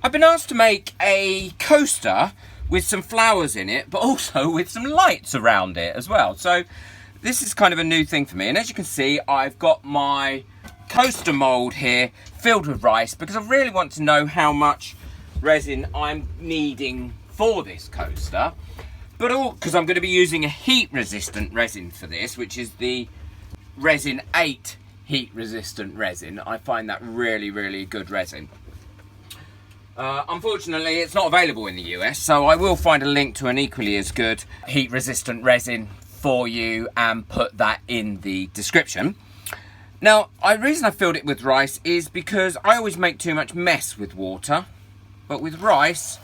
I've been asked to make a coaster with some flowers in it, but also with some lights around it as well. So this is kind of a new thing for me. And as you can see, I've got my coaster mold here filled with rice because I really want to know how much resin I'm needing for this coaster. But all because I'm going to be using a heat resistant resin for this, which is the Resin 8 heat resistant resin. I find that really good resin. Unfortunately, it's not available in the US, so I will find a link to an equally as good heat resistant resin for you and put that in the description. Now, the reason I filled it with rice is because I always make too much mess with water, but with rice,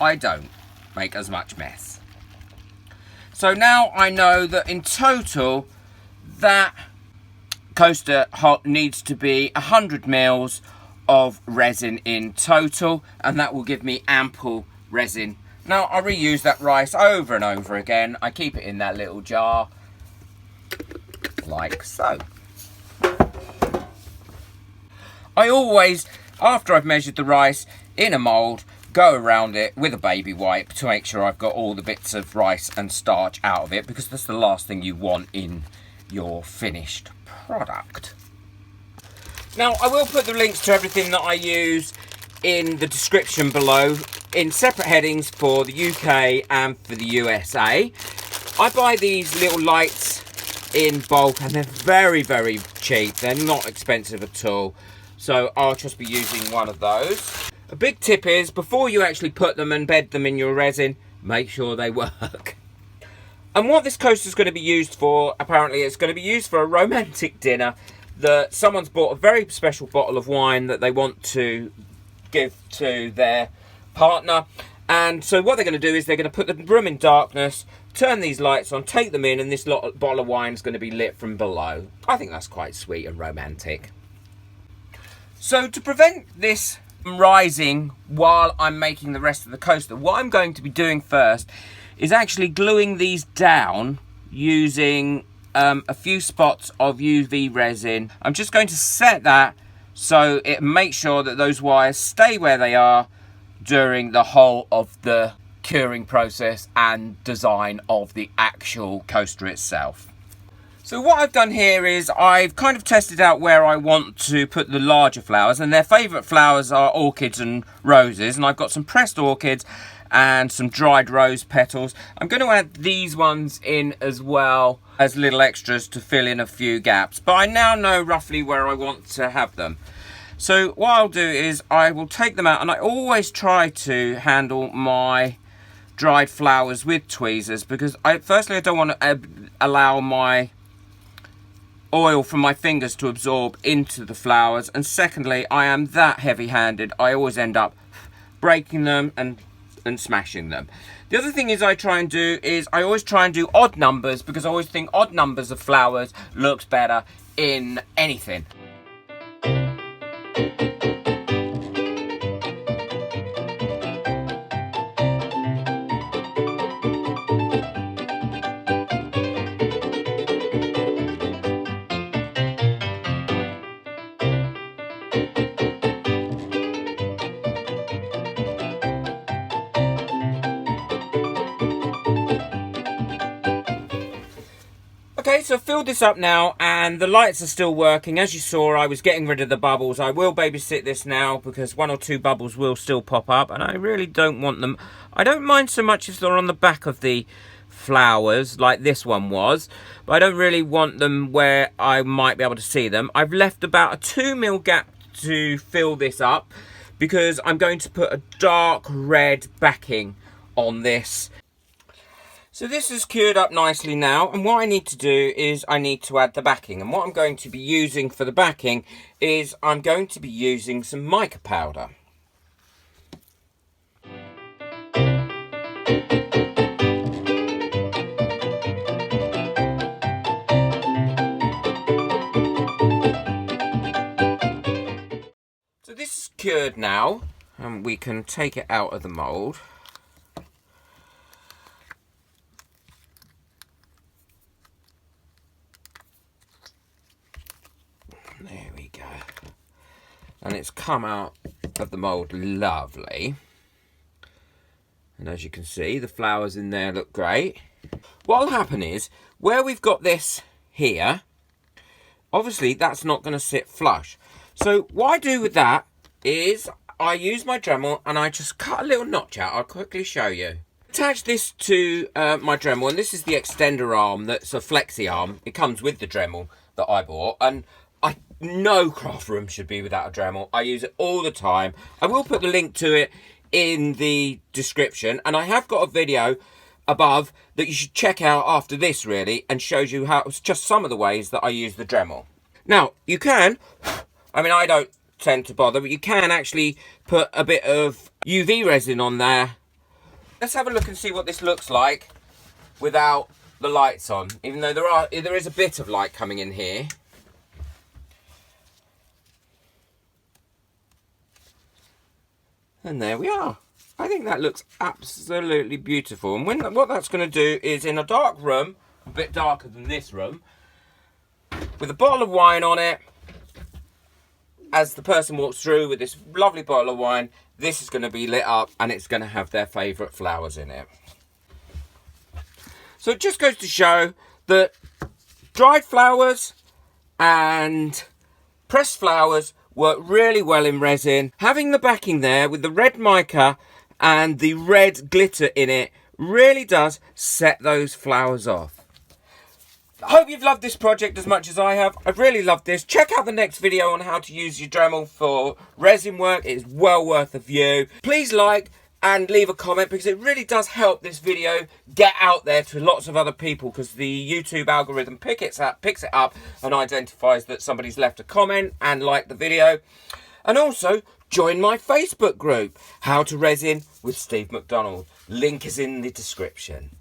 I don't make as much mess. So now I know that in total, that coaster needs to be 100 mils of resin in total, and that will give me ample resin. Now I reuse that rice over and over again. I keep it in that little jar like so. I always, after I've measured the rice in a mould, go around it with a baby wipe to make sure I've got all the bits of rice and starch out of it, because that's the last thing you want in your finished product. Now, I will put the links to everything that I use in the description below in separate headings for the UK and for the USA. I buy these little lights in bulk and they're very cheap. They're not expensive at all. So I'll just be using one of those. A big tip is, before you actually put them and bed them in your resin, make sure they work. And what this coaster is going to be used for, apparently it's going to be used for a romantic dinner that someone's bought a very special bottle of wine that they want to give to their partner. And so what they're going to do is they're going to put the room in darkness, turn these lights on, take them in, and this bottle of wine is going to be lit from below. I think that's quite sweet and romantic. So to prevent this from rising while I'm making the rest of the coaster, what I'm going to be doing first is actually gluing these down using a few spots of UV resin. I'm just going to set that so it makes sure that those wires stay where they are during the whole of the curing process and design of the actual coaster itself. So what I've done here is I've kind of tested out where I want to put the larger flowers, and their favourite flowers are orchids and roses, and I've got some pressed orchids and some dried rose petals. I'm going to add these ones in as well as little extras to fill in a few gaps, but I now know roughly where I want to have them. So what I'll do is I will take them out, and I always try to handle my dried flowers with tweezers because firstly I don't want to allow my oil from my fingers to absorb into the flowers, and secondly I am that heavy-handed I always end up breaking them and smashing them. The other thing is I always try and do odd numbers because I always think odd numbers of flowers looks better in anything. Okay, so I've filled this up now and the lights are still working. As you saw, I was getting rid of the bubbles. I will babysit this now because one or two bubbles will still pop up and I really don't want them. I don't mind so much if they're on the back of the flowers like this one was, but I don't really want them where I might be able to see them. I've left about a 2mm gap to fill this up because I'm going to put a dark red backing on this. So this is cured up nicely now, and what I need to do is I need to add the backing, and what I'm going to be using for the backing is I'm going to be using some mica powder. So this is cured now, and we can take it out of the mould. There we go. And it's come out of the mould lovely. And as you can see, the flowers in there look great. What'll happen is, where we've got this here, obviously that's not going to sit flush. So what I do with that is I use my Dremel and I just cut a little notch out. I'll quickly show you. Attach this to my Dremel, and this is the extender arm that's a flexi arm. It comes with the Dremel that I bought, and no craft room should be without a Dremel. I use it all the time. I will put the link to it in the description, and I have got a video above that you should check out after this, really, and shows you how, just some of the ways that I use the Dremel. Now, you can, I mean, I don't tend to bother, but you can actually put a bit of UV resin on there. Let's have a look and see what this looks like without the lights on, even though there is a bit of light coming in here. And there we are. I think that looks absolutely beautiful. And what that's going to do is, in a dark room, a bit darker than this room, with a bottle of wine on it, as the person walks through with this lovely bottle of wine, this is going to be lit up and it's going to have their favourite flowers in it. So it just goes to show that dried flowers and pressed flowers work really well in resin. Having the backing there with the red mica and the red glitter in it really does set those flowers off. I hope you've loved this project as much as I have. I've really loved this. Check out the next video on how to use your Dremel for resin work. It is well worth a view. Please like and leave a comment, because it really does help this video get out there to lots of other people, because the YouTube algorithm picks it up and identifies that somebody's left a comment and liked the video. And also, join my Facebook group, How to Resin with Steve McDonald. Link is in the description.